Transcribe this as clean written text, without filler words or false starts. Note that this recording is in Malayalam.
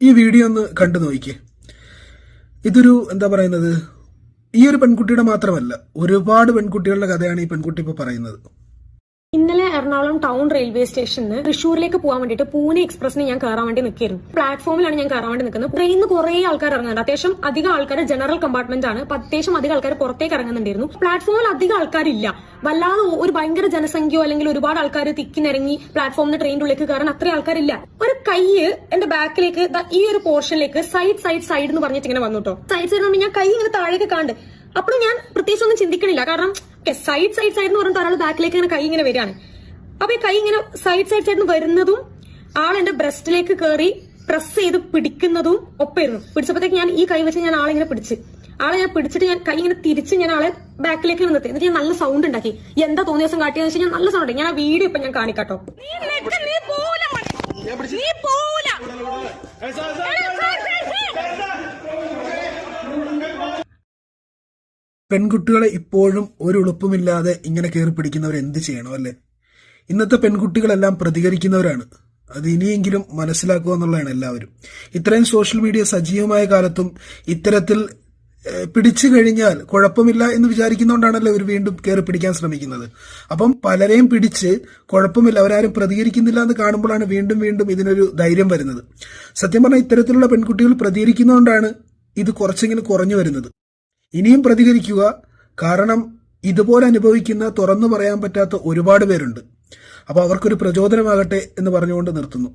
ഈ വീഡിയോ ഒന്ന് കണ്ടു നോക്കിക്കേ. ഇതൊരു എന്താ പറയുന്നത്, ഈ ഒരു പെൺകുട്ടിയുടെ മാത്രമല്ല, ഒരുപാട് പെൺകുട്ടികളുടെ കഥയാണ് ഈ പെൺകുട്ടി ഇപ്പോൾ പറയുന്നത്. ഇന്നലെ എറണാകുളം ടൗൺ റെയിൽവേ സ്റ്റേഷനിൽ തൃശ്ശൂരിലേക്ക് പോകാൻ വേണ്ടിയിട്ട് പൂനെ എക്സ്പ്രസിന് ഞാൻ കയറാൻ വേണ്ടി നിൽക്കായിരുന്നു. പ്ലാറ്റ്ഫോമിലാണ് ഞാൻ കയറാൻ വേണ്ടി നിൽക്കുന്നത്. ട്രെയിനിൽ കുറെ ആൾക്കാർ ഇറങ്ങുന്നുണ്ട്. അത്യാവശ്യം അധികം ആൾക്കാർ ജനറൽ കമ്പാർട്ട്മെന്റ് ആണ്. അത്യാവശ്യം അധികം ആൾക്കാർ പുറത്തേക്ക് ഇറങ്ങുന്നുണ്ടായിരുന്നു. പ്ലാറ്റ്ഫോമിൽ അധികം ആൾക്കാരില്ല. വല്ലാതെ ഒരു ഭയങ്കര ജനസംഖ്യയോ അല്ലെങ്കിൽ ഒരുപാട് ആൾക്കാർ തിക്കിനിറങ്ങി പ്ലാറ്റ്ഫോമിന് ട്രെയിനിന്റെ ഉള്ളിലേക്ക് കയറാൻ അത്രയും ആൾക്കാരില്ല. ഒരു കൈ എന്റെ ബാക്കിലേക്ക് ഈ ഒരു പോർഷനിലേക്ക് സൈഡ് എന്ന് പറഞ്ഞിട്ട് ഇങ്ങനെ വന്നു കേട്ടോ. സൈഡ് ഞാൻ കൈ ഇങ്ങനെ താഴേക്ക് കാണ്ട്. അപ്പോഴും ഞാൻ പ്രത്യേകിച്ച് ഒന്നും ചിന്തിക്കണില്ല. കാരണം സൈഡ് എന്ന് പറഞ്ഞിട്ട് ഒരാൾ ബാക്കിലേക്ക് ഇങ്ങനെ കൈ ഇങ്ങനെ വരികയാണ്. അപ്പൊ ഈ കൈ ഇങ്ങനെ സൈഡ് വരുന്നതും ആൾ എന്റെ ബ്രസ്റ്റിലേക്ക് കയറി പ്രസ് ചെയ്ത് പിടിക്കുന്നതും ഒപ്പായിരുന്നു. പിടിച്ചപ്പോഴത്തേക്ക് ഞാൻ ഈ കൈ വെച്ച് ഞാൻ ആളെ ഞാൻ പിടിച്ചിട്ട് ഞാൻ കൈ ഇങ്ങനെ തിരിച്ച് ഞാൻ ആളെ ബാക്കിലേക്ക് നിർത്തി. എന്നിട്ട് ഞാൻ നല്ല സൗണ്ട് ഉണ്ടാക്കി. എന്താ തോന്നിയ ദിവസം കാട്ടിയെന്ന് വെച്ചാൽ ഞാൻ നല്ല സൗണ്ട്. ഞാൻ ആ വീഡിയോ ഇപ്പൊ ഞാൻ കാണിക്കാട്ടോ. പെൺകുട്ടികളെ ഇപ്പോഴും ഒരു ഉളുപ്പുമില്ലാതെ ഇങ്ങനെ കയറി പിടിക്കുന്നവർ എന്ത് ചെയ്യണം അല്ലേ? ഇന്നത്തെ പെൺകുട്ടികളെല്ലാം പ്രതികരിക്കുന്നവരാണ്. അത് ഇനിയെങ്കിലും മനസ്സിലാക്കുക എന്നുള്ളതാണ് എല്ലാവരും. ഇത്രയും സോഷ്യൽ മീഡിയ സജീവമായ കാലത്തും ഇത്തരത്തിൽ പിടിച്ചു കഴിഞ്ഞാൽ കുഴപ്പമില്ല എന്ന് വിചാരിക്കുന്നതുകൊണ്ടാണല്ലോ ഇവർ വീണ്ടും കയറി പിടിക്കാൻ ശ്രമിക്കുന്നത്. അപ്പം പലരെയും പിടിച്ച് കുഴപ്പമില്ല, അവരാരും പ്രതികരിക്കുന്നില്ല എന്ന് കാണുമ്പോഴാണ് വീണ്ടും ഇതിനൊരു ധൈര്യം വരുന്നത്. സത്യം പറഞ്ഞാൽ ഇത്തരത്തിലുള്ള പെൺകുട്ടികൾ പ്രതികരിക്കുന്നതുകൊണ്ടാണ് ഇത് കുറച്ചെങ്കിലും കുറഞ്ഞു വരുന്നത്. ഇനിയും പ്രതികരിക്കുക. കാരണം ഇതുപോലെ അനുഭവിക്കുന്ന, തുറന്നു പറയാൻ പറ്റാത്ത ഒരുപാട് പേരുണ്ട്. അപ്പോൾ അവർക്കൊരു പ്രചോദനമാകട്ടെ എന്ന് പറഞ്ഞുകൊണ്ട് നിർത്തുന്നു.